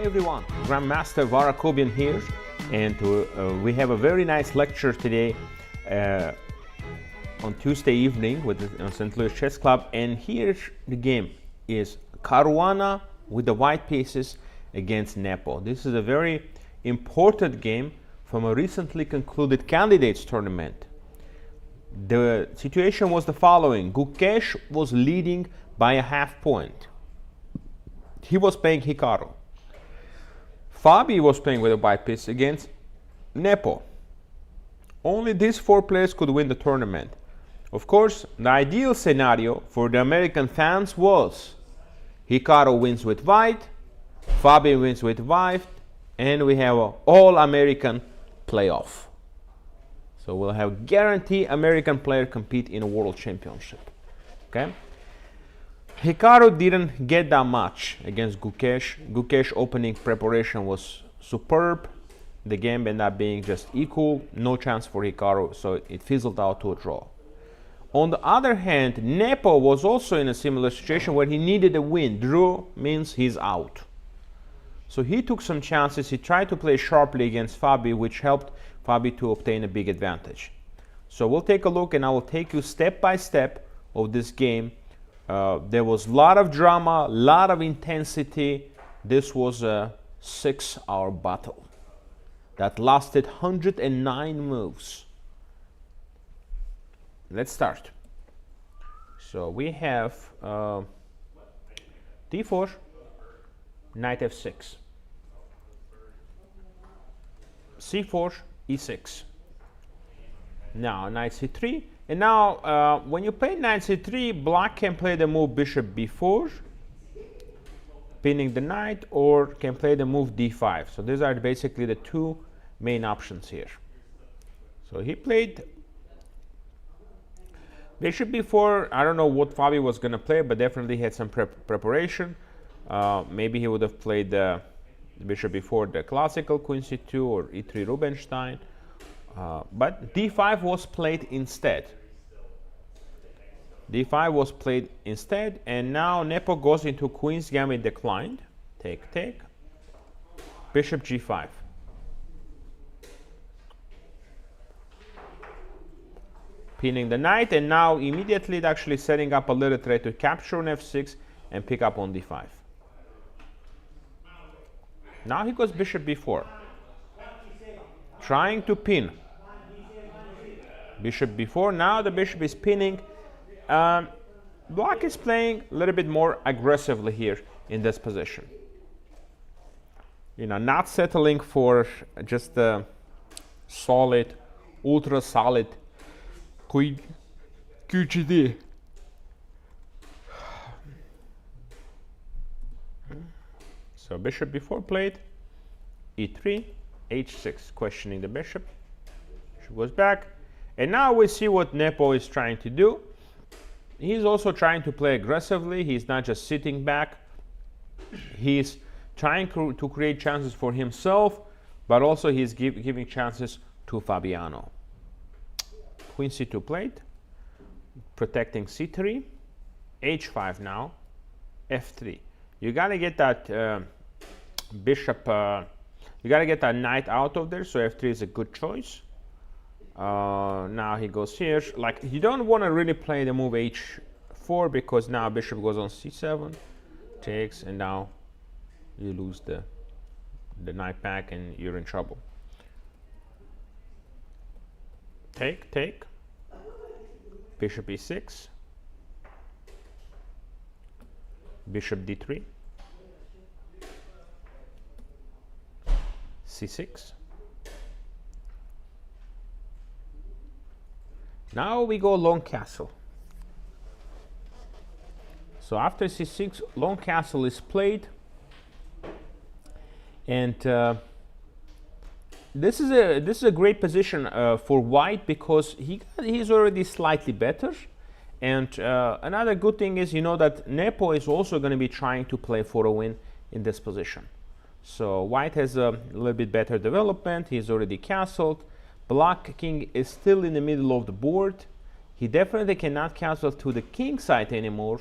everyone, Grandmaster Var Akobian here, and we have a very nice lecture today on Tuesday evening with the St. Louis Chess Club. And here the game is Caruana with the white pieces against Nepo. This is a very important game from a recently concluded candidates tournament. The situation was the following: Gukesh was leading by a half point. He was playing Hikaru. Fabi was playing with a white piece against Nepo. Only these four players could win the tournament. Of course, the ideal scenario for the American fans was Hikaru wins with white, Fabi wins with white, and we have an all-American playoff. So we'll have guarantee American player compete in a world championship. Okay. Hikaru didn't get that much against Gukesh. Gukesh opening preparation was superb. The game ended up being just equal, no chance for Hikaru, so it fizzled out to a draw. On the other hand, Nepo was also in a similar situation where he needed a win. Draw means he's out. So he took some chances. He tried to play sharply against Fabi, which helped Fabi to obtain a big advantage. So we'll take a look, and I will take you step by step of this game. There was a lot of drama, a lot of intensity. This was a 6-hour battle that lasted 109 moves. Let's start. So we have d4, knight f6, c4, e6. Now knight c3. And now, when you play knight c3, black can play the move bishop b4, pinning the knight, or can play the move d5. So these are basically the two main options here. So he played bishop b4. I don't know what Fabi was going to play, but definitely had some preparation. Maybe he would have played the bishop b4, the classical queen c2, or e3 Rubinstein. But d5 was played instead. d5 was played instead, and now Nepo goes into queen's gambit declined. Take, take. Bishop g5. Pinning the knight, and now immediately actually setting up a little threat to capture on f6 and pick up on d5. Now he goes bishop b4, trying to pin. Bishop b4. Now the bishop is pinning. Black is playing a little bit more aggressively here in this position. You know, not settling for just a solid, ultra solid queen QGD. So bishop b4 played, e3, h6, questioning the bishop. Bishop goes back. And now we see what Nepo is trying to do. He's also trying to play aggressively. He's not just sitting back. He's trying to create chances for himself, but also he's giving chances to Fabiano. Queen c2 played, protecting c3, h5 now, f3. You got to get that bishop, you got to get that knight out of there, so f3 is a good choice. Now he goes here. Like, you don't want to really play the move h4 because now bishop goes on c7, takes, and now you lose the knight back and you're in trouble. Take, take. Bishop e6. Bishop d3. c6. Now we go long castle. So after c6, long castle is played, and this is a great position for white because he's already slightly better. And another good thing is, you know, that Nepo is also going to be trying to play for a win in this position. So white has a little bit better development. He's already castled. Black king is still in the middle of the board. He definitely cannot castle to the king side anymore,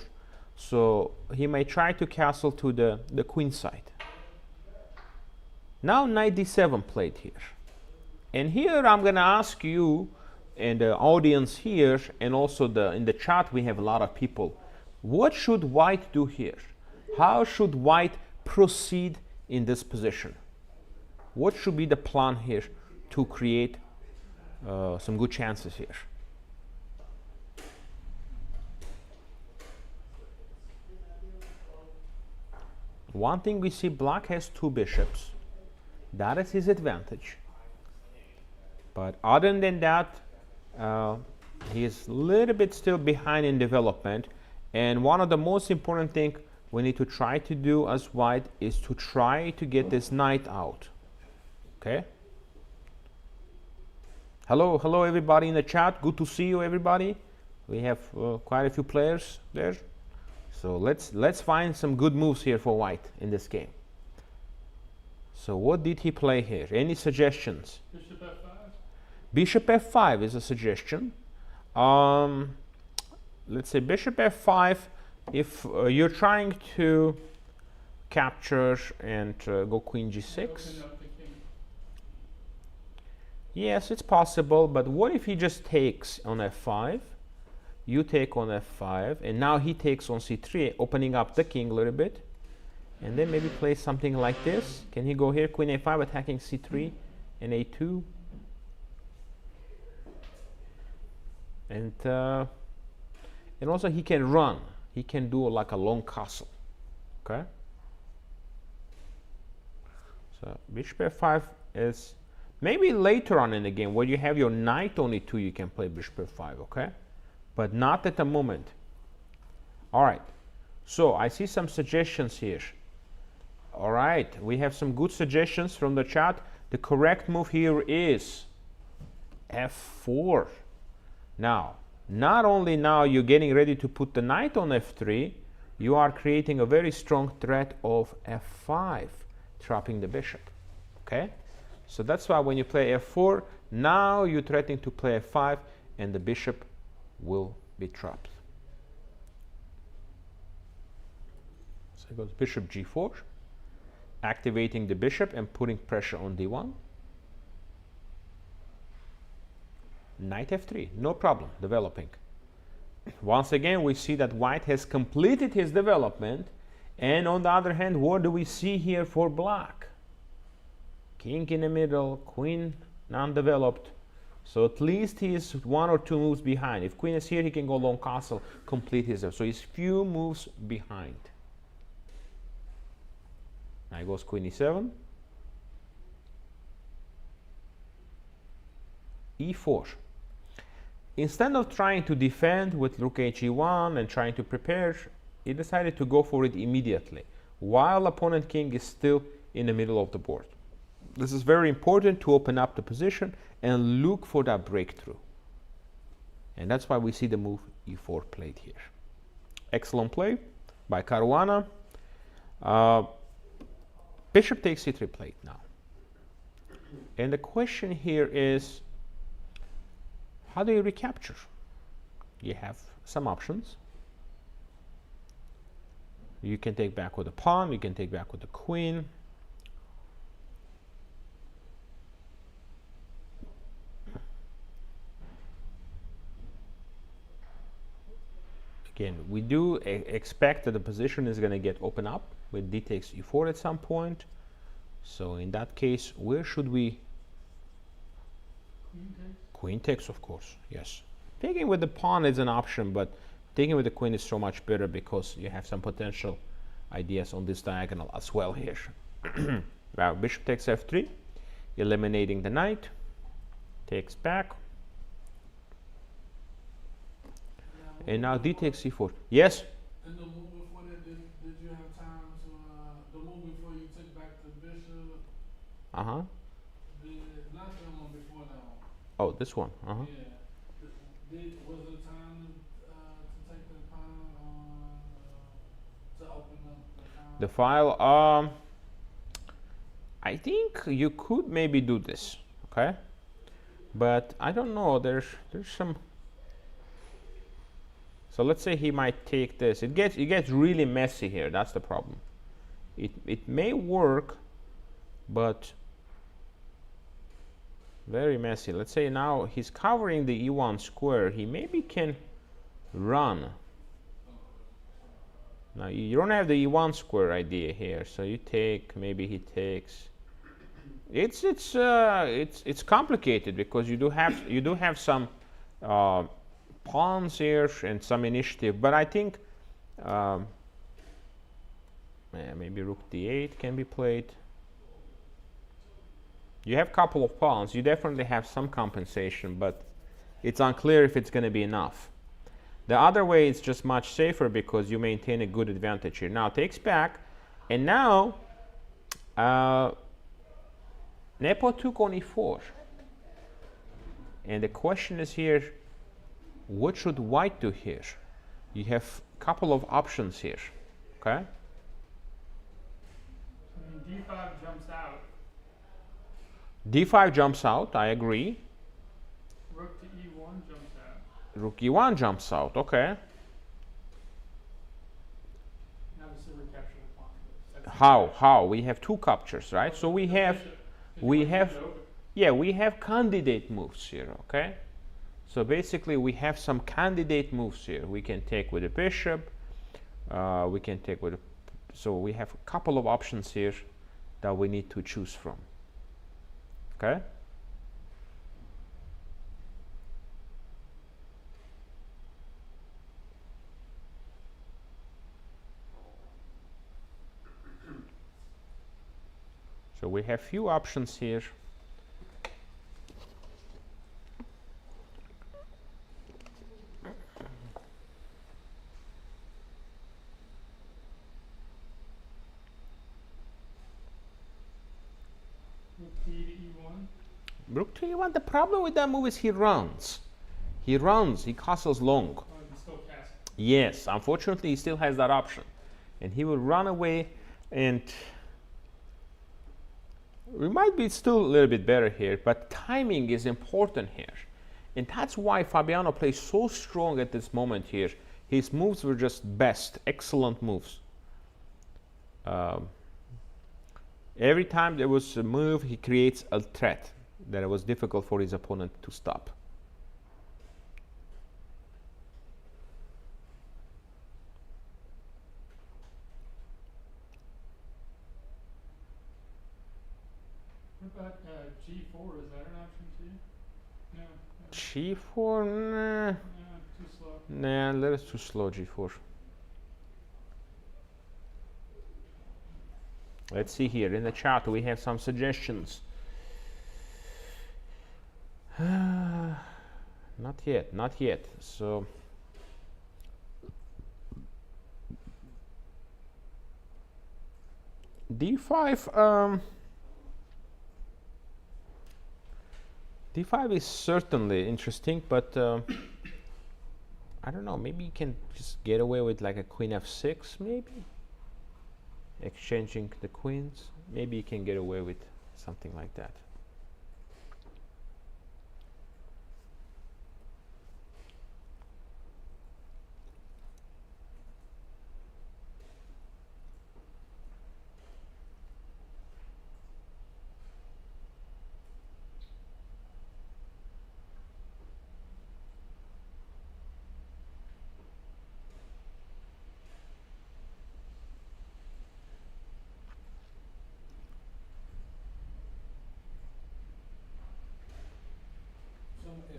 so he may try to castle to the queen side. Now knight d7 played here. And here I'm going to ask you and the audience here, and also in the chat we have a lot of people, what should white do here? How should white proceed in this position? What should be the plan here to create some good chances here? One thing we see, black has two bishops. That is his advantage. But other than that, he is a little bit still behind in development. And one of the most important things we need to try to do as white is to try to get this knight out. Okay? Hello everybody in the chat. Good to see you, everybody. We have quite a few players there. So let's find some good moves here for white in this game. So what did he play here? Any suggestions? Bishop f5. Bishop f5 is a suggestion. Let's say bishop f5. If you're trying to capture and go queen g6. Yes, it's possible, but what if he just takes on f5? You take on f5, and now he takes on c3, opening up the king a little bit. And then maybe play something like this. Can he go here, queen a5, attacking c3 and a2? And also he can run. He can do like a long castle. Okay? So bishop f5 is maybe later on in the game where you have your knight on e2, you can play bishop f5, okay? But not at the moment. All right. So I see some suggestions here. All right, we have some good suggestions from the chat. The correct move here is f4. Now, not only now you're getting ready to put the knight on f3, you are creating a very strong threat of f5, trapping the bishop. Okay? So that's why when you play f4, now you're threatening to play f5, and the bishop will be trapped. So it goes bishop g4, activating the bishop and putting pressure on d1. Knight f3, no problem, developing. Once again, we see that white has completed his development, and on the other hand, what do we see here for black? King in the middle, queen non-developed. So at least he is one or two moves behind. If queen is here, he can go long castle, complete his. So he's few moves behind. Now he goes queen e7. e4. Instead of trying to defend with rook he1 and trying to prepare, he decided to go for it immediately, while opponent king is still in the middle of the board. This is very important to open up the position and look for that breakthrough. And that's why we see the move e4 played here. Excellent play by Caruana. Bishop takes c3 played now. And the question here is, how do you recapture? You have some options. You can take back with a pawn, you can take back with the queen. Again, we do expect that the position is going to get open up with d takes e4 at some point. So in that case, where should we? Queen takes, of course, yes. Taking with the pawn is an option, but taking with the queen is so much better because you have some potential ideas on this diagonal as well here. Now, bishop takes f3, eliminating the knight, takes back. And now d takes c4. Yes? In the move before that, did you have time to, the move before you took back the bishop? Uh-huh. Not the one before that one. Oh, this one. Uh-huh. Yeah. Was there time to take the pawn to open up the file? I think you could maybe do this, okay? But I don't know, there's some. So let's say he might take this. It gets really messy here. That's the problem. It may work but very messy. Let's say now he's covering the e1 square. He maybe can run. Now you don't have the e1 square idea here, so you take. Maybe he takes. It's complicated because you do have some pawns here and some initiative, but I think maybe rook d8 can be played. You have a couple of pawns. You definitely have some compensation, but it's unclear if it's going to be enough. The other way is just much safer because you maintain a good advantage here. Now takes back, and now Nepo took on e4. And the question is here, what should white do here? You have a couple of options here, okay? d5 jumps out. d5 jumps out, I agree. Rook to e1 jumps out. Rook e1 jumps out, okay. Obviously we capture the pawn. How? We have two captures, right? So we have candidate moves here, okay? So basically we have some candidate moves here. We can take with a bishop, we can take with a, so we have a couple of options here that we need to choose from, okay? So we have few options here. Rook to e1. The problem with that move is he runs. He castles long. Yes, unfortunately he still has that option. And he will run away, and we might be still a little bit better here, but timing is important here. And that's why Fabiano plays so strong at this moment here. His moves were just best, excellent moves. Every time there was a move, he creates a threat that it was difficult for his opponent to stop. What about g4? Is that an option too? No. G4? Nah. Too slow. Nah, that is too slow, g4. Let's see here in the chat. We have some suggestions. Not yet. So d5. d5 is certainly interesting, but I don't know. Maybe you can just get away with like a queen f6, maybe exchanging the queens. Maybe you can get away with something like that.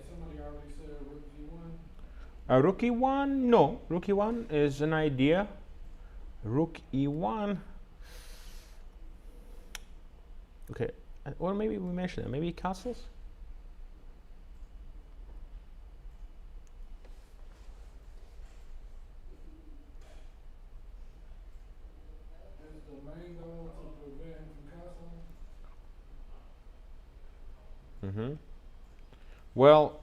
Somebody already said rook e1. Rook e1, no. Rook e1 is an idea. Rook e1. Okay, or maybe we mentioned it. Maybe castles. Is the main goal to prevent him from castling? Well,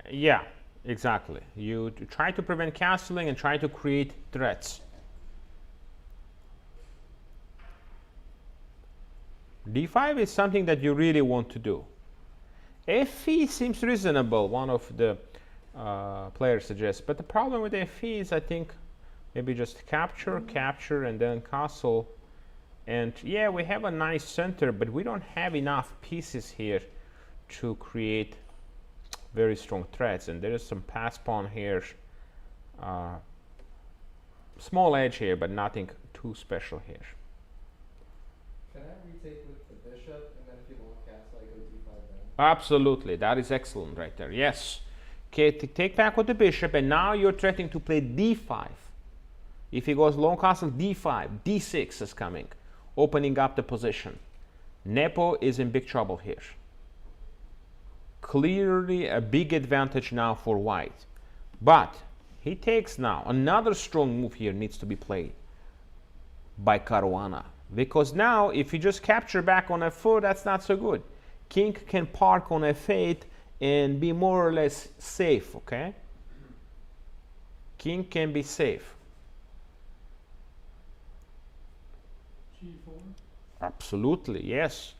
yeah, exactly. You try to prevent castling and try to create threats. d5 is something that you really want to do. fe seems reasonable, one of the players suggests, but the problem with fe is, I think, maybe just capture, and then castle And yeah, we have a nice center, but we don't have enough pieces here to create very strong threats. And there is some pass pawn here. Small edge here, but nothing too special here. Can I retake with the bishop, and then if you long castle, I go d5 then? Absolutely, that is excellent right there. Yes. Okay, take back with the bishop, and now you're threatening to play d5. If he goes long castle, d5, d6 is coming, opening up the position. Nepo is in big trouble here. Clearly a big advantage now for white. But he takes now. Another strong move here needs to be played by Caruana. Because now, if you just capture back on f4, that's not so good. King can park on f8 and be more or less safe, okay? King can be safe. G4. Absolutely, yes.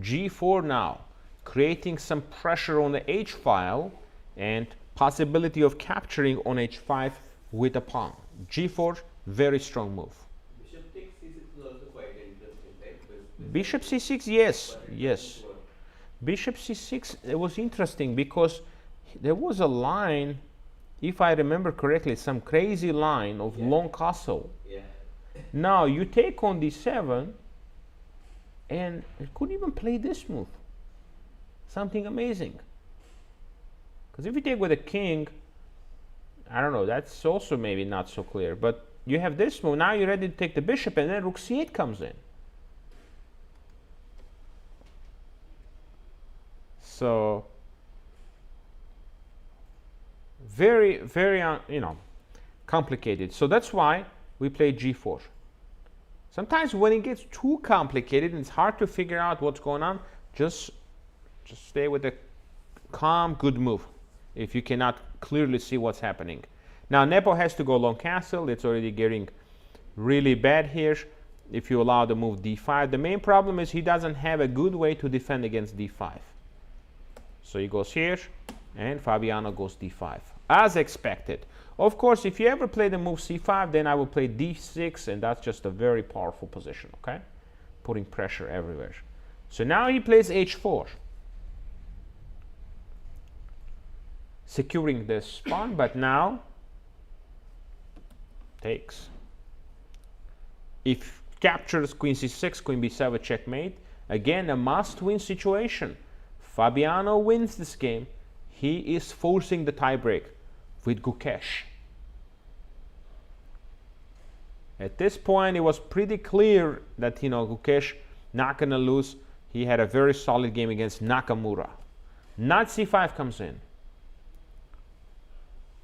G4 now, creating some pressure on the h file and possibility of capturing on h5 with a pawn. G4, very strong move. Bishop takes c6 is also quite interesting, right? Because Bishop c6, yes, yes. Bishop c6, it was interesting because there was a line, if I remember correctly, some crazy line of long castle. yeah. Now you take on d7, and it could even play this move. Something amazing. Because if you take with a king, I don't know, that's also maybe not so clear. But you have this move, now you're ready to take the bishop, and then rook c8 comes in. So, very, very, complicated. So that's why we play g4. Sometimes when it gets too complicated and it's hard to figure out what's going on, just stay with a calm, good move if you cannot clearly see what's happening. Now Nepo has to go long castle. It's already getting really bad here if you allow the move d5. The main problem is he doesn't have a good way to defend against d5. So he goes here, and Fabiano goes d5, as expected. Of course, if you ever play the move c5, then I will play d6, and that's just a very powerful position, okay? Putting pressure everywhere. So now he plays h4. Securing this pawn, but now takes. If captures queen c6, queen b7, checkmate, again a must-win situation. Fabiano wins this game. He is forcing the tiebreak with Gukesh. At this point, it was pretty clear that Gukesh not gonna lose. He had a very solid game against Nakamura. Knight c5 comes in,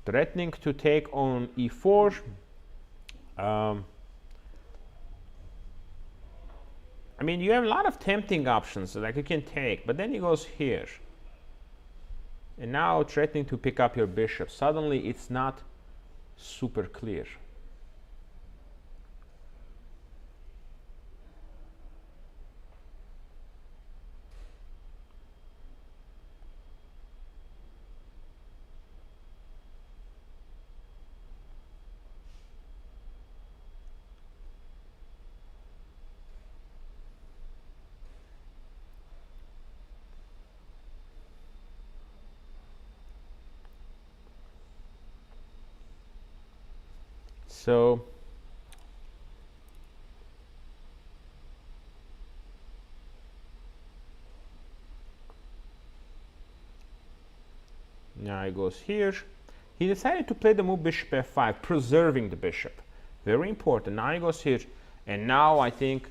threatening to take on e4. I mean, you have a lot of tempting options like you can take, but then he goes here. And now threatening to pick up your bishop. Suddenly it's not super clear. So now he goes here. He decided to play the move bishop f5, preserving the bishop. Very important. Now he goes here, and now I think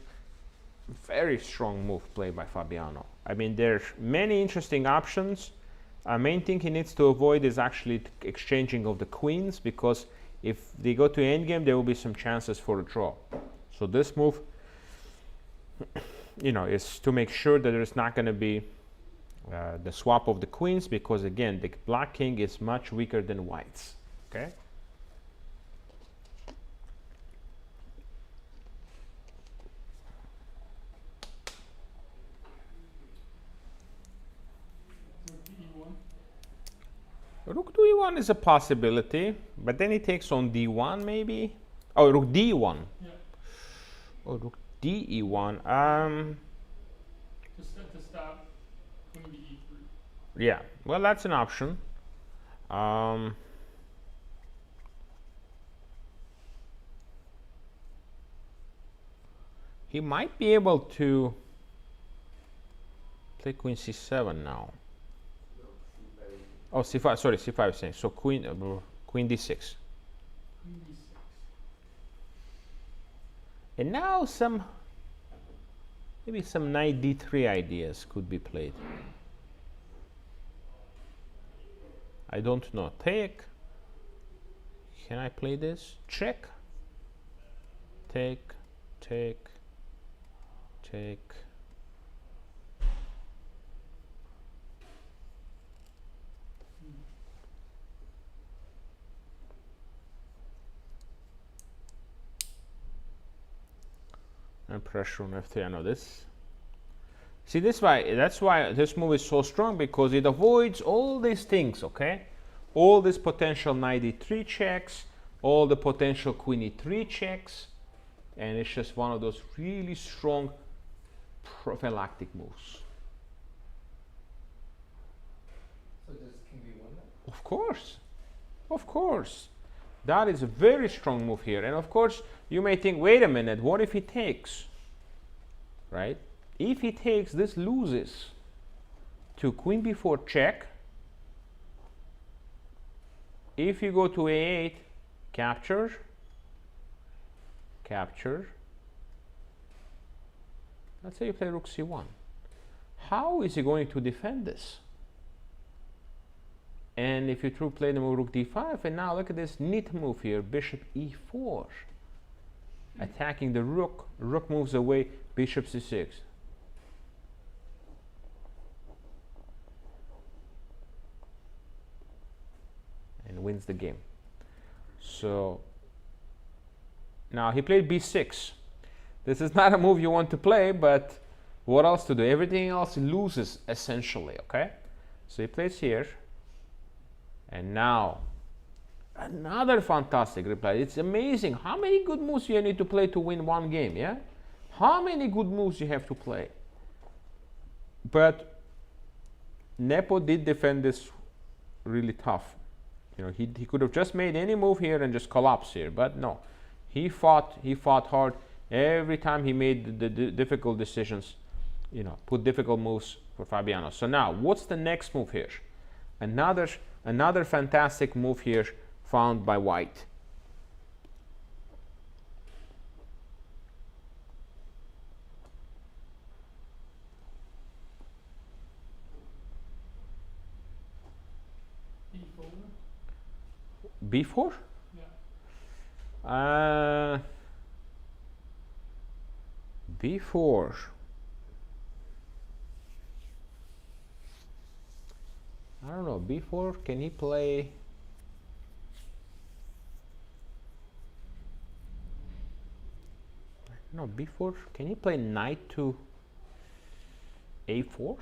very strong move played by Fabiano. I mean, there's many interesting options. Main thing he needs to avoid is actually exchanging of the queens, because if they go to endgame, there will be some chances for a draw. So this move, is to make sure that there's not going to be the swap of the queens, because again, the black king is much weaker than white's. Okay. Rook to e1 is a possibility, but then he takes on d1 maybe. Oh, rook d1. Yeah. Oh, rook de1. To stop queen to e3. Yeah, well, that's an option. He might be able to play queen c7 now. Oh, c5. Sorry, c5 is saying. So queen queen d6. Queen d6. And now maybe some knight d3 ideas could be played. I don't know. Take. Can I play this? Check. Take. Take. Take. And pressure on f3. I know this. See, that's why this move is so strong, because it avoids all these things, okay? All these potential knight e3 checks, all the potential queen e3 checks, and it's just one of those really strong prophylactic moves. So does king b1 then? Of course. Of course. That is a very strong move here. And of course, you may think, wait a minute, what if he takes? Right? If he takes, this loses to queen b4 check. If you go to a8, capture, capture. Let's say you play rook c1. How is he going to defend this? And if you play the move rook d5, and now look at this neat move here, bishop e4. Attacking the rook, rook moves away, bishop c6. And wins the game. So now he played b6. This is not a move you want to play, but what else to do? Everything else loses essentially, okay? So he plays here. And now another fantastic reply. It's amazing how many good moves you need to play to win one game, yeah? How many good moves you have to play? But Nepo did defend this really tough. You know, he could have just made any move here and just collapse here, but no. He fought hard. Every time he made the difficult decisions, you know, put difficult moves for Fabiano. So now, what's the next move here? Another fantastic move here found by White. e4. b4? Yeah. b4. I don't know, b4, can he play? No, b4, can he play knight to a4?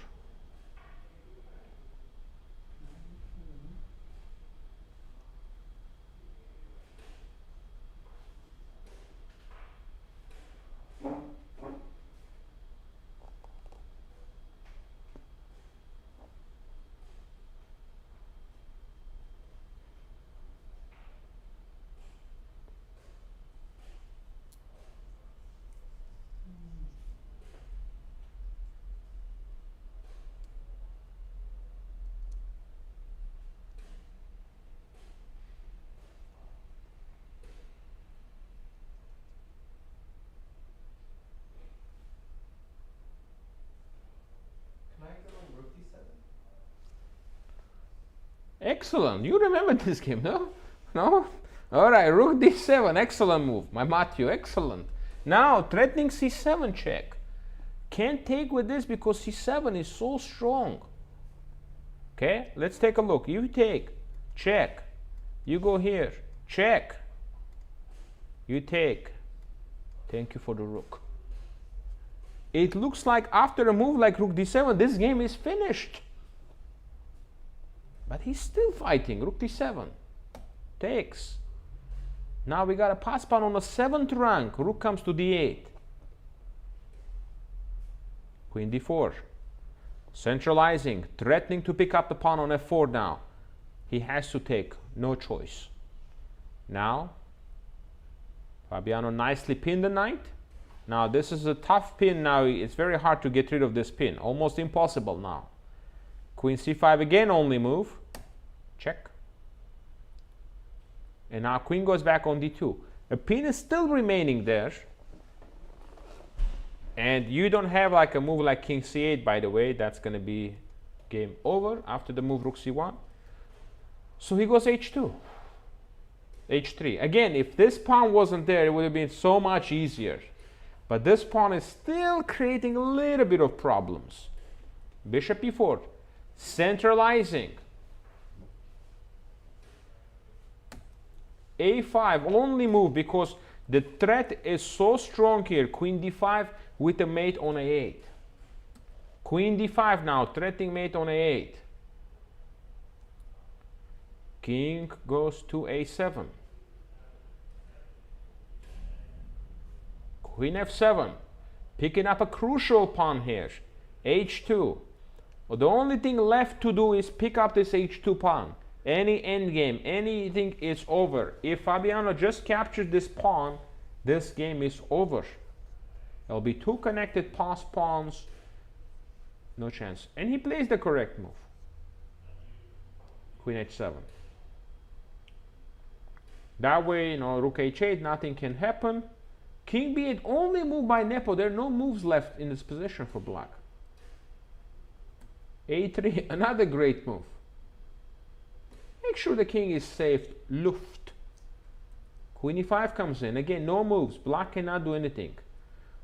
Excellent. You remember this game, no? No? All right, rook d7. Excellent move. My Matthew, excellent. Now, threatening c7 check. Can't take with this because c7 is so strong. Okay, let's take a look. You take, check. You go here, check. You take. Thank you for the rook. It looks like after a move like rook d7, this game is finished. But he's still fighting. Rook d7. Takes. Now we got a pass pawn on the 7th rank. Rook comes to d8. Queen d4. Centralizing, threatening to pick up the pawn on f4 now. He has to take, no choice. Now, Fabiano nicely pinned the knight. Now this is a tough pin now. It's very hard to get rid of this pin. Almost impossible now. Queen c5 again, only move. Check. And now queen goes back on d2. A pin is still remaining there. And you don't have like a move like king c8, by the way. That's going to be game over after the move rook c1. So he goes h2. h3. Again, if this pawn wasn't there, it would have been so much easier. But this pawn is still creating a little bit of problems. Bishop e4. Centralizing. a5, only move because the threat is so strong here. Queen d5 with a mate on a8. Queen d5 now, threatening mate on a8. King goes to a7. Queen f7. Picking up a crucial pawn here. h2. Well, the only thing left to do is pick up this h2 pawn. Any endgame, anything is over. If Fabiano just captured this pawn, this game is over. There'll be two connected pass pawns. No chance. And he plays the correct move. Queen h7. That way, you know, rook h8, nothing can happen. King b8, only move by Nepo. There are no moves left in this position for black. a3, another great move. Make sure the king is saved. Luft. Queen e5 comes in. Again, no moves. Black cannot do anything.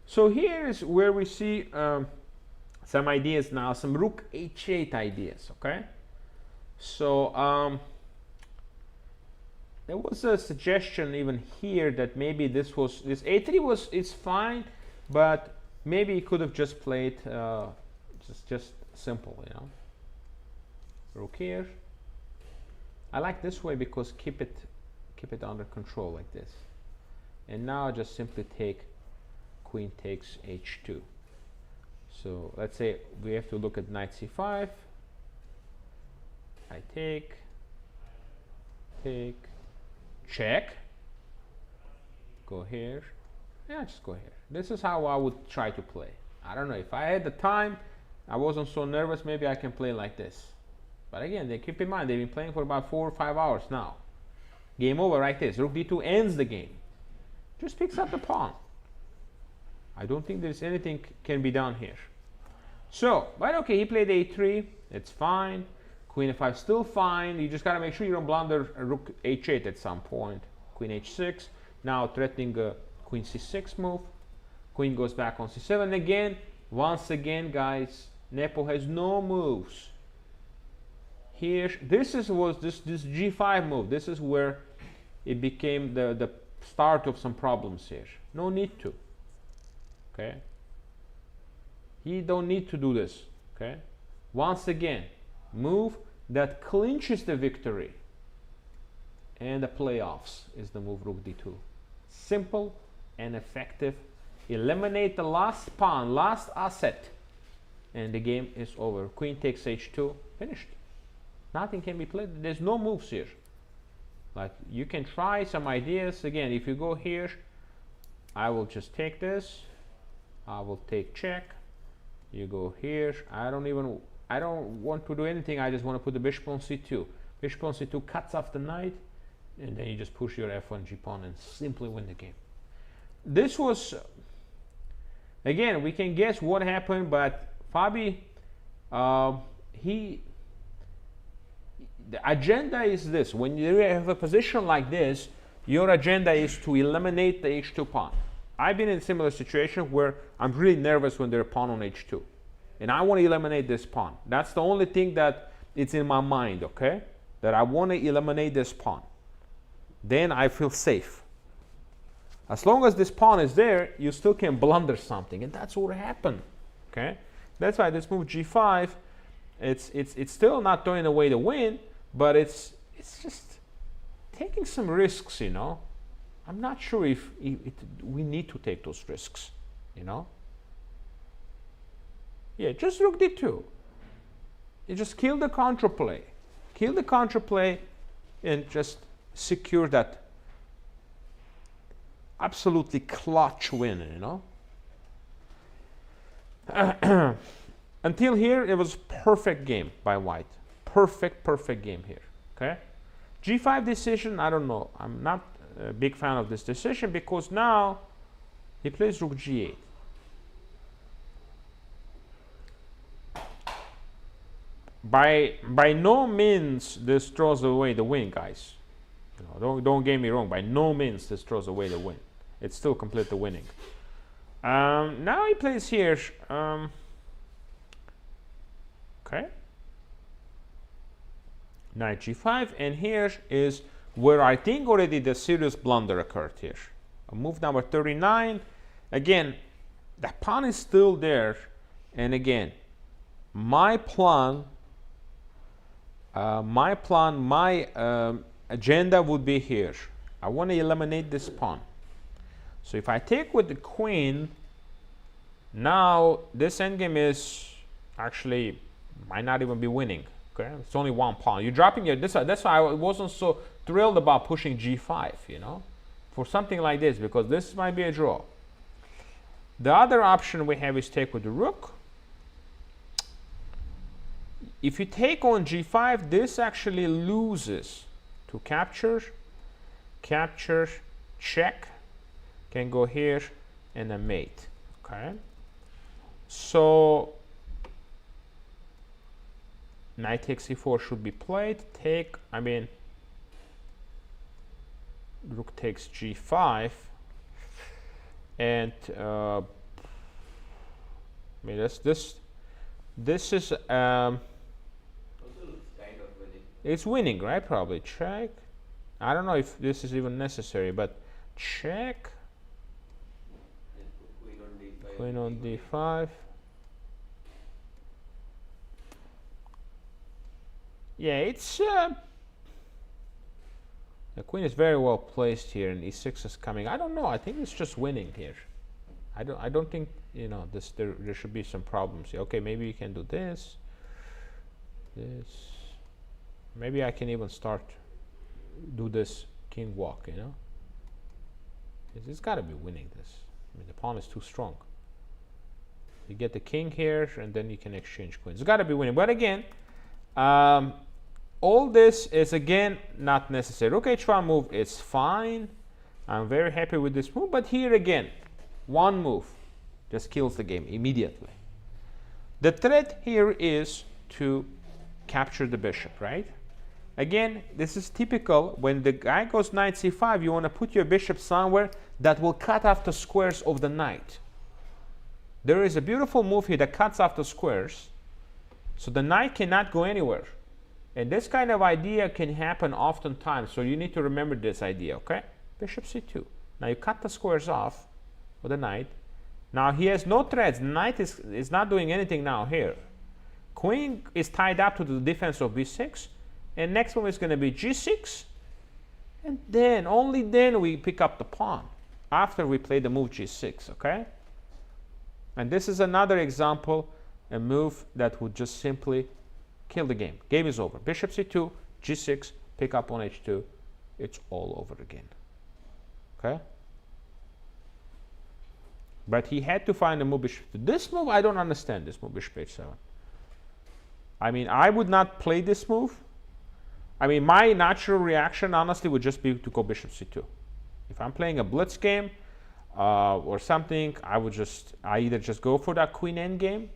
So here is where we see some ideas now, some rook h8 ideas, okay? So there was a suggestion even here that maybe this a3 is fine, but maybe he could have just played just simple, you know. Rook here. I like this way because keep it under control like this. And now just simply take queen takes h2. So let's say we have to look at knight c5. I take, check, go here. Yeah, just go here. This is how I would try to play. I don't know, if I had the time, I wasn't so nervous, maybe I can play like this. But again, they keep in mind, they've been playing for about 4 or 5 hours now. Game over like this. Rook d2 ends the game. Just picks up the pawn. I don't think there's anything can be done here. So, but okay, he played a3. It's fine. Queen f5 still fine. You just got to make sure you don't blunder a rook h8 at some point. Queen h6. Now threatening a queen c6 move. Queen goes back on c7 again. Once again, guys, Nepo has no moves. Here, this g5 move. This is where it became the start of some problems here. No need to. Okay. He don't need to do this. Okay. Once again, move that clinches the victory. And the playoffs is the move rook d2. Simple and effective. Eliminate the last pawn, last asset, and the game is over. Queen takes h2. Finished. Nothing can be played. There's no moves here. Like, you can try some ideas. Again, if you go here, I will just take this. I will take check. You go here. I don't want to do anything. I just want to put the bishop on c2. Bishop on c2 cuts off the knight, and then you just push your f1 g pawn and simply win the game. This was, again, we can guess what happened, but Fabi, the agenda is this. When you have a position like this, your agenda is to eliminate the h2 pawn. I've been in a similar situation where I'm really nervous when there's a pawn on h2. And I want to eliminate this pawn. That's the only thing that it's in my mind, okay? That I want to eliminate this pawn. Then I feel safe. As long as this pawn is there, you still can blunder something. And that's what happened, okay? That's why this move g5, it's still not throwing away the win, but it's just taking some risks, you know. I'm not sure if we need to take those risks, you know. Yeah, just rook d2. You just kill the counterplay. Kill the counterplay and just secure that absolutely clutch win, you know. Until here, it was perfect game by white. Perfect game here, okay? G5 decision, I don't know. I'm not a big fan of this decision because now he plays rook g8. By no means this throws away the win, guys. You know, don't get me wrong. By no means this throws away the win. It's still completely winning. Now he plays here. Okay. Knight g5, and here is where I think already the serious blunder occurred here. Move number 39. Again, the pawn is still there, and again, my agenda would be here. I want to eliminate this pawn. So if I take with the queen, now this endgame is actually might not even be winning. Okay, it's only one pawn. You're dropping your this. That's why I wasn't so thrilled about pushing g5. You know, for something like this, because this might be a draw. The other option we have is take with the rook. If you take on g5, this actually loses to capture, check, can go here, and a mate. Okay, so knight takes c4 should be played. Take, I mean, rook takes g5, and I mean this is Also looks kind of winning. it's winning, right? Probably check. I don't know if this is even necessary, but check. Queen on d5. Queen on d5. Yeah, it's the queen is very well placed here, and e6 is coming. I don't know. I think it's just winning here. I don't think, you know, this there should be some problems here. Okay, maybe you can do this. Maybe I can even do this king walk, you know. It's got to be winning this. I mean, the pawn is too strong. You get the king here, and then you can exchange queens. It's got to be winning. But again, all this is again not necessary. Rook h1 move is fine. I'm very happy with this move. But here again, one move just kills the game immediately. The threat here is to capture the bishop, right? Again, this is typical. When the guy goes knight c5, you want to put your bishop somewhere that will cut off the squares of the knight. There is a beautiful move here that cuts off the squares, so the knight cannot go anywhere. And this kind of idea can happen oftentimes, so you need to remember this idea, okay? Bishop c2. Now you cut the squares off with the knight. Now he has no threats. The knight is not doing anything now here. Queen is tied up to the defense of b6. And next move is going to be g6. And then, only then, we pick up the pawn. After we play the move g6, okay? And this is another example, a move that would just simply kill the game. Game is over. Bishop c2, g6, pick up on h2. It's all over again. Okay? But he had to find a move bishop. This move, I don't understand, this move bishop h7. I mean, I would not play this move. I mean, my natural reaction, honestly, would just be to go bishop c2. If I'm playing a blitz game or something, I either just go for that queen endgame.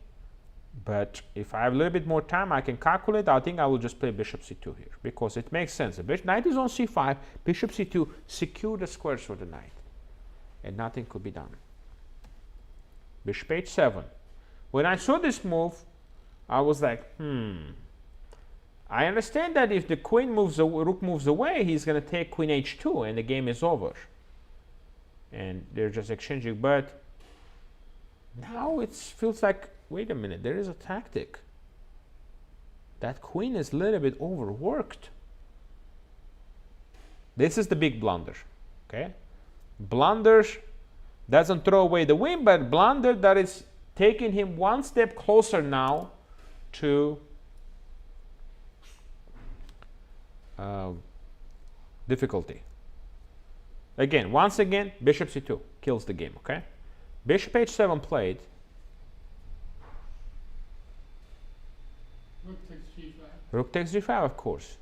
But if I have a little bit more time, I can calculate. I think I will just play bishop c2 here because it makes sense. The knight is on c5, bishop c2, secure the squares for the knight. And nothing could be done. Bishop h7. When I saw this move, I was like, I understand that if the queen moves, rook moves away, he's going to take queen h2 and the game is over. And they're just exchanging. But now it feels like, wait a minute, there is a tactic. That queen is a little bit overworked. This is the big blunder. Okay? Blunder doesn't throw away the win, but blunder that is taking him one step closer now to difficulty. Again, once again, bishop c2 kills the game, okay? Bishop h7 played. Rook takes g5. Rook takes g5, of course.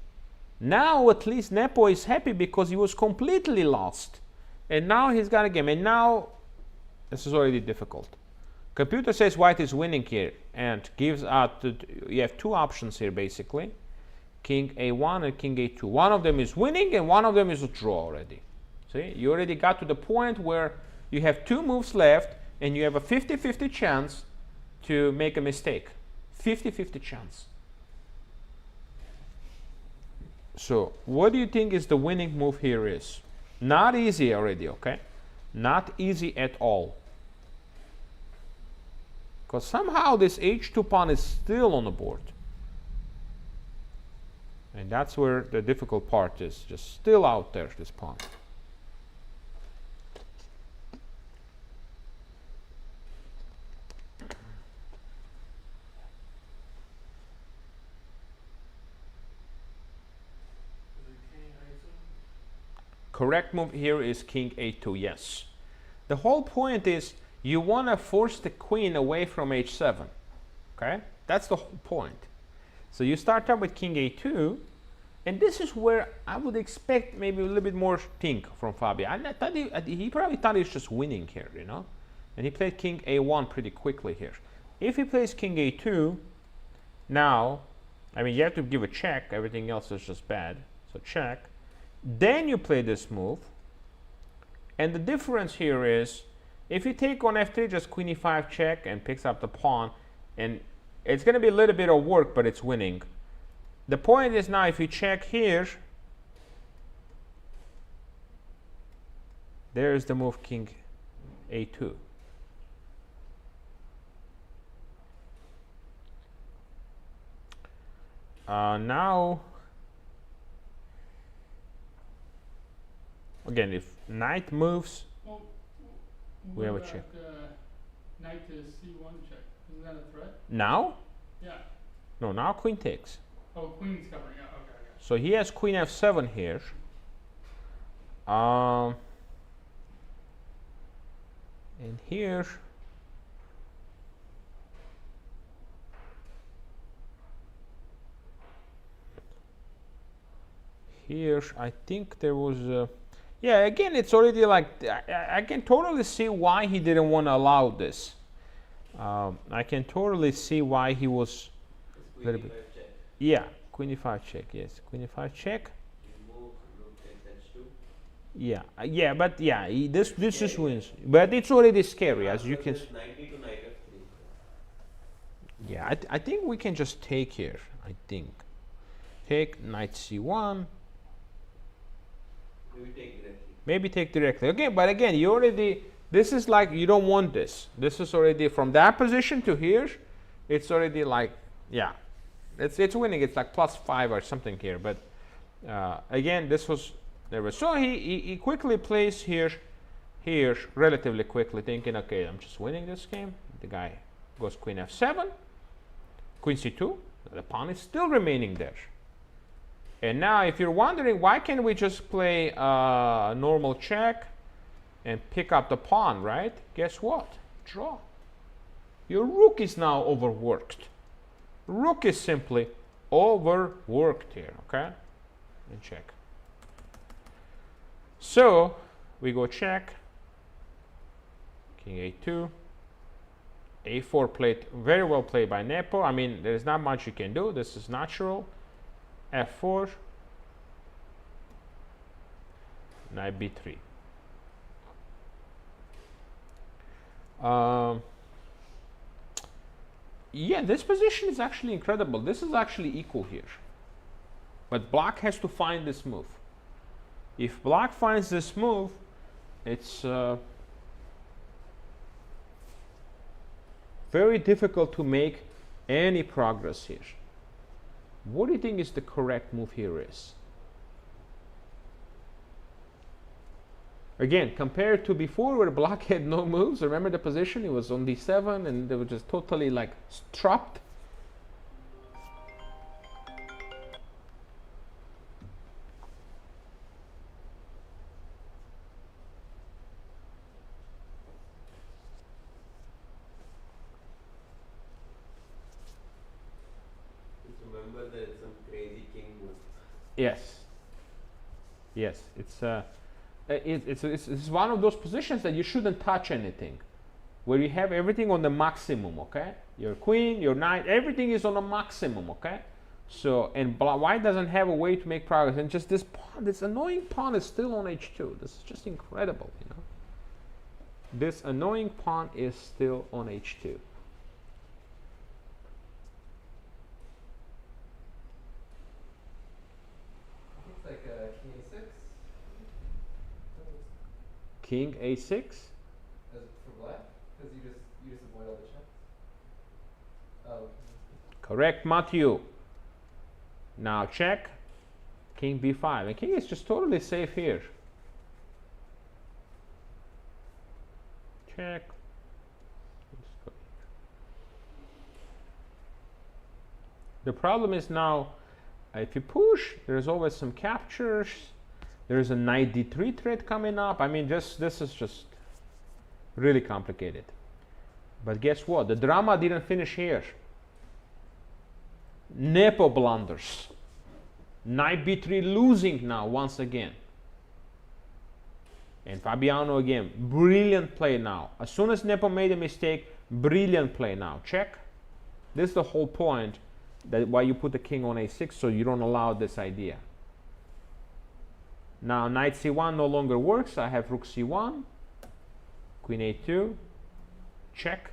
Now at least Nepo is happy because he was completely lost. And now he's got a game. And now this is already difficult. Computer says white is winning here and gives out, you have two options here basically. King a1 and king a2. One of them is winning and one of them is a draw already. See, you already got to the point where you have two moves left and you have a 50-50 chance to make a mistake. 50-50 chance. So what do you think is the winning move here is? Not easy already, okay? Not easy at all. Because somehow this h2 pawn is still on the board. And that's where the difficult part is. Just still out there, this pawn. Correct move here is king a2, yes. The whole point is you want to force the queen away from h7. Okay? That's the whole point. So you start up with king a2, and this is where I would expect maybe a little bit more think from Fabi. I thought he probably thought he was just winning here, you know? And he played king a1 pretty quickly here. If he plays king a2, now, I mean, you have to give a check. Everything else is just bad. So check. Then you play this move. And the difference here is, if you take on f3, just queen e5 check and picks up the pawn, and it's going to be a little bit of work, but it's winning. The point is now, if you check here, there is the move king a2. Now, again, if knight moves, Well, we have a what check. about, knight to c1 check. Isn't that a threat? Now? Yeah. No, now queen takes. Oh, queen's covering. Yeah, okay, I got So he has queen f7 here. And here, I think there was yeah, again, it's already like, I can totally see why he didn't want to allow this. I can totally see why he was It's little queen bit. e5 check. Yeah, queen e5 check, yes. Queen e5 check. You move, rook takes h2. Yeah, yeah, but yeah, this just wins. But it's already scary, as you can. Knight to knight f3. Yeah, I think we can just take here. I think take knight c1. Maybe take directly. Maybe take directly. Okay, but again, you already. This is like you don't want this. This is already from that position to here. It's already like, yeah, it's winning. It's like +5 or something here. But again, this was there was so he quickly plays here relatively quickly, thinking, okay, I'm just winning this game. The guy goes queen f7, queen c2. The pawn is still remaining there. And now, if you're wondering why can't we just play a normal check and pick up the pawn, right? Guess what? Draw. Your rook is now overworked. Rook is simply overworked here, okay? And check. So we go check. King a2. a4 played, very well played by Nepo. I mean, there's not much you can do. This is natural. f4. Knight b3. Yeah, this position is actually incredible. This is actually equal here. But Black has to find this move. If Black finds this move, it's very difficult to make any progress here. What do you think is the correct move here is? Again, compared to before where black had no moves, remember the position? It was on d7 and they were just totally like trapped. Just remember there is some crazy king move. Yes. Yes, it's one of those positions that you shouldn't touch anything, where you have everything on the maximum, okay? Your queen, your knight, everything is on a maximum, okay? So, and white doesn't have a way to make progress, and just this pawn, this annoying pawn is still on h2. This is just incredible, you know? This annoying pawn is still on h2. It's like king a6. King a6. As for black, because you just avoid all the checks. Oh. Correct, Matthew. Now check. King b5. And king is just totally safe here. Check. The problem is now, if you push, there's always some captures. There's a knight d3 threat coming up. I mean, this is just really complicated. But guess what? The drama didn't finish here. Nepo blunders. Knight b3 losing now once again. And Fabiano again. Brilliant play now. As soon as Nepo made a mistake, brilliant play now. Check. This is the whole point. That why you put the king on a6, so you don't allow this idea. Now knight c1 no longer works. I have rook c1, queen a2, check.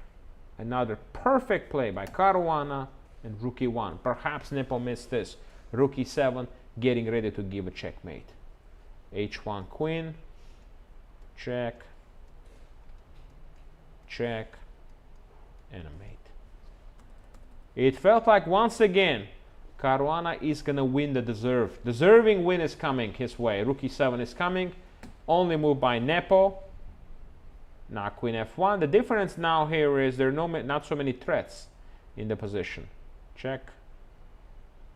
Another perfect play by Caruana and rook e1. Perhaps Nepo missed this. Rook e7, getting ready to give a checkmate. h1 queen, check, check, and a mate. It felt like once again Caruana is gonna win the deserving win is coming his way. Rook e7 is coming. Only move by Nepo. Now queen f1. The difference now here is there are not so many threats in the position. Check.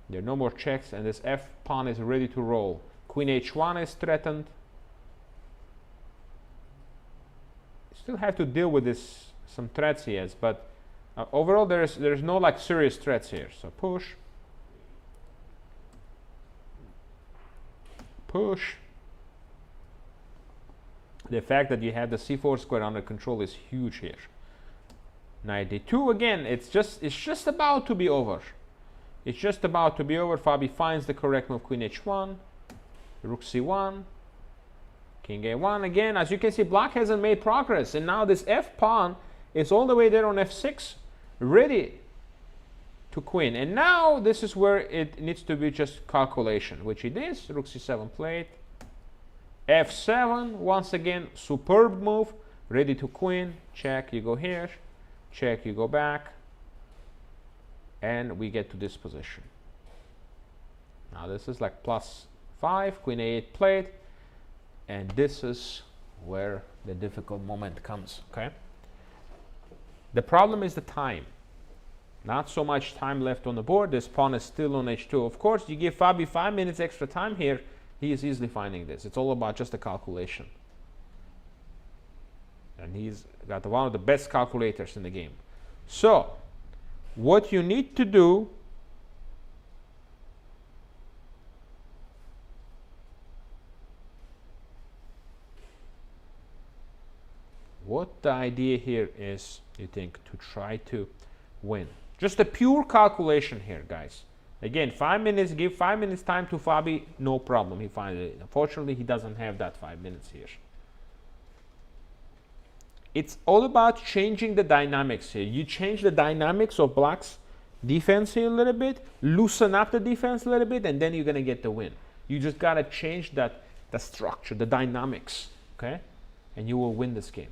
There are no more checks, and this f pawn is ready to roll. Queen h1 is threatened. Still have to deal with this some threats he has, but overall there's no like serious threats here. So push. Push. The fact that you have the c4 square under control is huge here. Knight d2 again. It's just about to be over. It's just about to be over. Fabi finds the correct move. Queen h1, rook c1, king a1. Again, as you can see, black hasn't made progress, and now this f pawn is all the way there on f6, ready to queen. And now this is where it needs to be just calculation, which it is. Rook c7 played. f7, once again, superb move, ready to queen. Check, you go here. Check, you go back. And we get to this position. Now this is like +5, queen a8 played. And this is where the difficult moment comes, okay? The problem is the time. Not so much time left on the board. This pawn is still on h2. Of course, you give Fabi 5 minutes extra time here, he is easily finding this. It's all about just a calculation. And he's got one of the best calculators in the game. So, what you need to do what the idea here is, you think, to try to win. Just a pure calculation here, guys. Again, 5 minutes, give 5 minutes time to Fabi, no problem, he finds it. Unfortunately, he doesn't have that 5 minutes here. It's all about changing the dynamics here. You change the dynamics of black's defense here a little bit, loosen up the defense a little bit, and then you're going to get the win. You just got to change the structure, the dynamics, okay? And you will win this game.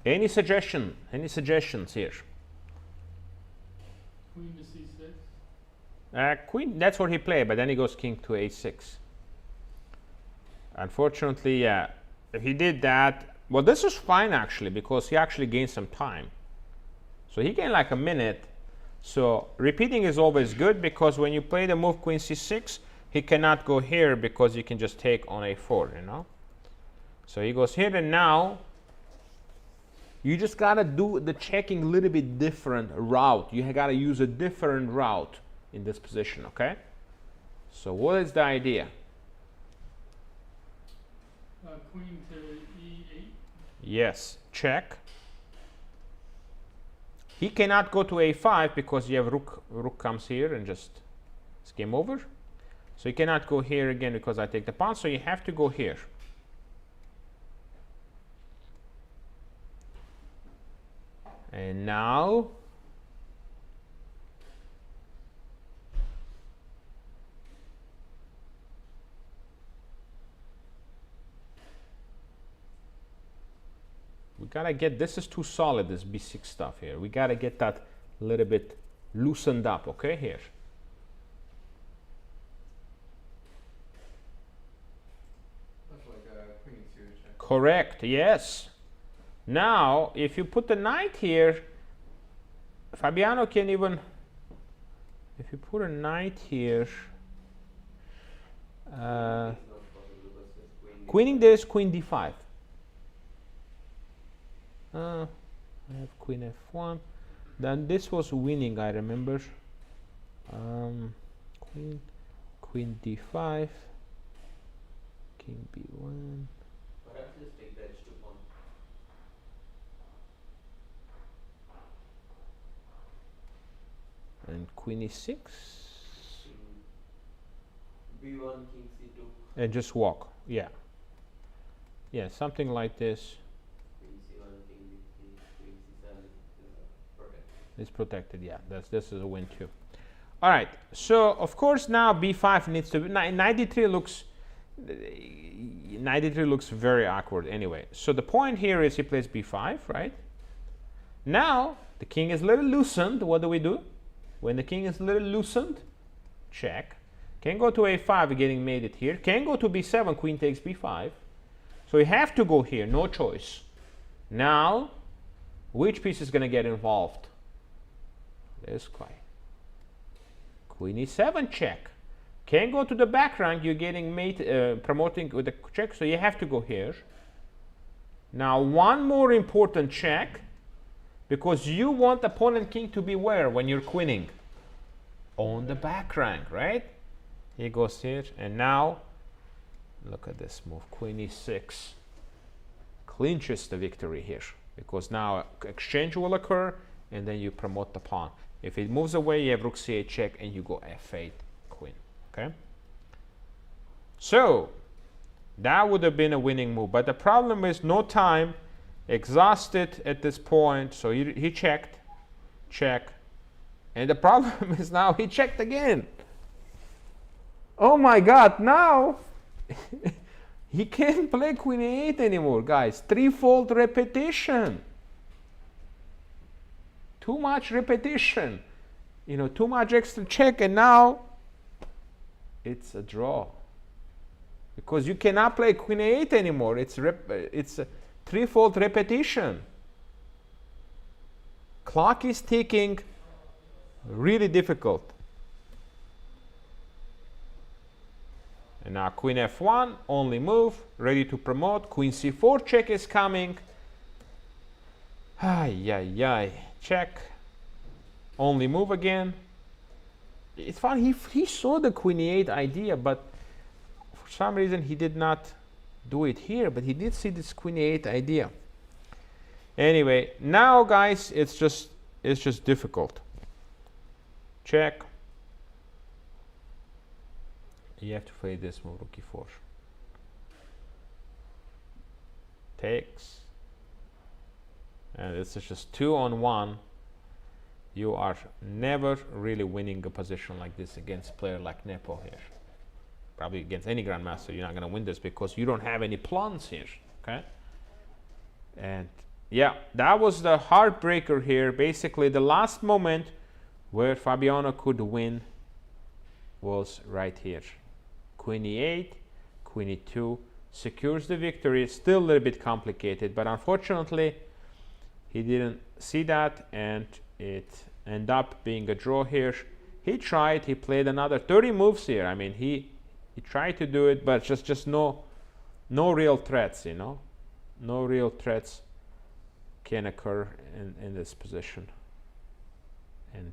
Any suggestion? Any suggestions here? Queen to c6. Queen, that's what he played, but then he goes king to a6. Unfortunately, yeah, if he did that, well, this is fine actually, because he actually gained some time. So he gained like a minute. So repeating is always good, because when you play the move queen c6, he cannot go here because you can just take on a4, you know. So he goes here, and now you just gotta do the checking a little bit different route. You gotta use a different route in this position, okay? So what is the idea? Queen to e8. Yes, check. He cannot go to a5 because you have rook comes here and just it's game over. So you cannot go here again because I take the pawn, so you have to go here. And now we gotta get, this is too solid, this b6 stuff here. We gotta get that a little bit loosened up, okay, here. That's like a queen e2 check. Correct, yes. Now, if you put the knight here, Fabiano can even, if you put a knight here, It's not possible versus queen. queening there is queen d5. I have queen f1. Then this was winning, I remember. Queen d5, king b1. Perhaps just take the h2 pawn. And queen e6. b1, king c2, And just walk, yeah. Yeah, something like this. queen c1, king b3, queen c7 is protected. It's protected, yeah. This is a win too. All right. So of course now b5 needs to be 93 looks. 93 looks very awkward anyway. So the point here is he plays b5, right? Now the king is a little loosened. What do we do? When the king is a little loosened, check. Can go to a5, getting mated here. Can go to b7, queen takes b5. So you have to go here, no choice. Now, which piece is going to get involved? This guy. Queen e7 check. Can't go to the back rank, you're getting mate, promoting with the check, so you have to go here. Now one more important check, because you want opponent king to be where when you're queening? On the back rank, right? He goes here, and now, look at this move, queen e6. Clinches the victory here, because now exchange will occur, and then you promote the pawn. If it moves away, you have rook c8 check, and you go f8 queen. Okay. So that would have been a winning move, but the problem is no time, exhausted at this point. So he checked, check, and the problem is now he checked again. Oh my God! Now he can't play queen a8 anymore, guys. Threefold repetition. Too much repetition, you know, too much extra check, and now it's a draw. Because you cannot play queen a8 anymore. It's a threefold repetition. Clock is ticking, really difficult. And now queen f1, only move, ready to promote. Queen c4 check is coming. Ay, ay, ay. Check. Only move again. It's funny, he saw the queen e8 idea, but for some reason he did not do it here, but he did see this queen e8 idea. Anyway, now guys, it's just difficult. Check. You have to play this move, rook e4. Takes. And this is just 2-on-1. You are never really winning a position like this against a player like Nepo here. Probably against any grandmaster, you're not going to win this because you don't have any pawns here. Okay, and yeah, that was the heartbreaker here. Basically, the last moment where Fabiano could win was right here. Queen e8, Queen e2 secures the victory. It's still a little bit complicated, but unfortunately, he didn't see that, and it ended up being a draw here. He tried. He played another 30 moves here. I mean, he tried to do it, but just no real threats. You know, no real threats can occur in this position. And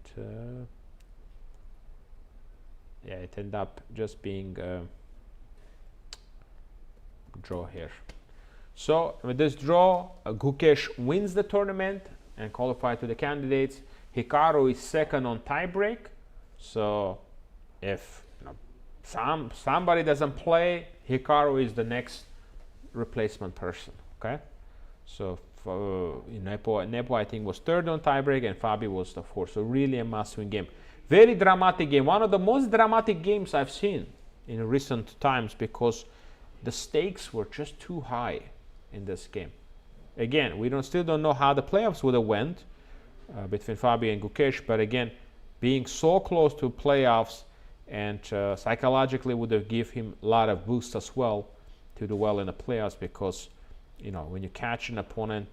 yeah, it ended up just being a draw here. So with this draw, Gukesh wins the tournament and qualified to the candidates. Hikaru is second on tiebreak. So if somebody doesn't play, Hikaru is the next replacement person. Okay, so Nepo I think was third on tiebreak, and Fabi was the fourth. So really a must-win game. Very dramatic game. One of the most dramatic games I've seen in recent times, because the stakes were just too high in this game. Again, we still don't know how the playoffs would have went between Fabi and Gukesh, but again, being so close to playoffs and psychologically would have given him a lot of boost as well to do well in the playoffs, because you know, when you catch an opponent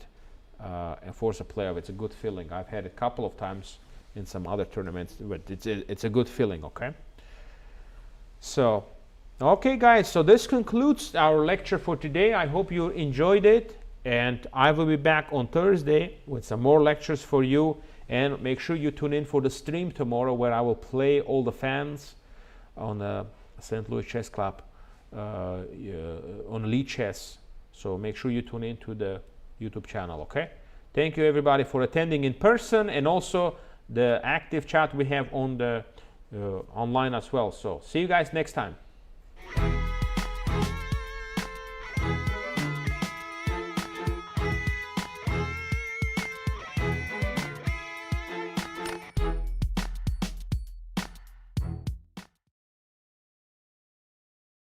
and force a playoff, it's a good feeling. I've had it a couple of times in some other tournaments, but it's a good feeling. Okay, so okay guys, so this concludes our lecture for today. I hope you enjoyed it, and I will be back on Thursday with some more lectures for you. And make sure you tune in for the stream tomorrow, where I will play all the fans on the St. Louis Chess Club on Elite Chess. So make sure you tune in to the YouTube channel. Okay, thank you everybody for attending in person, and also the active chat we have on the online as well. So see you guys next time.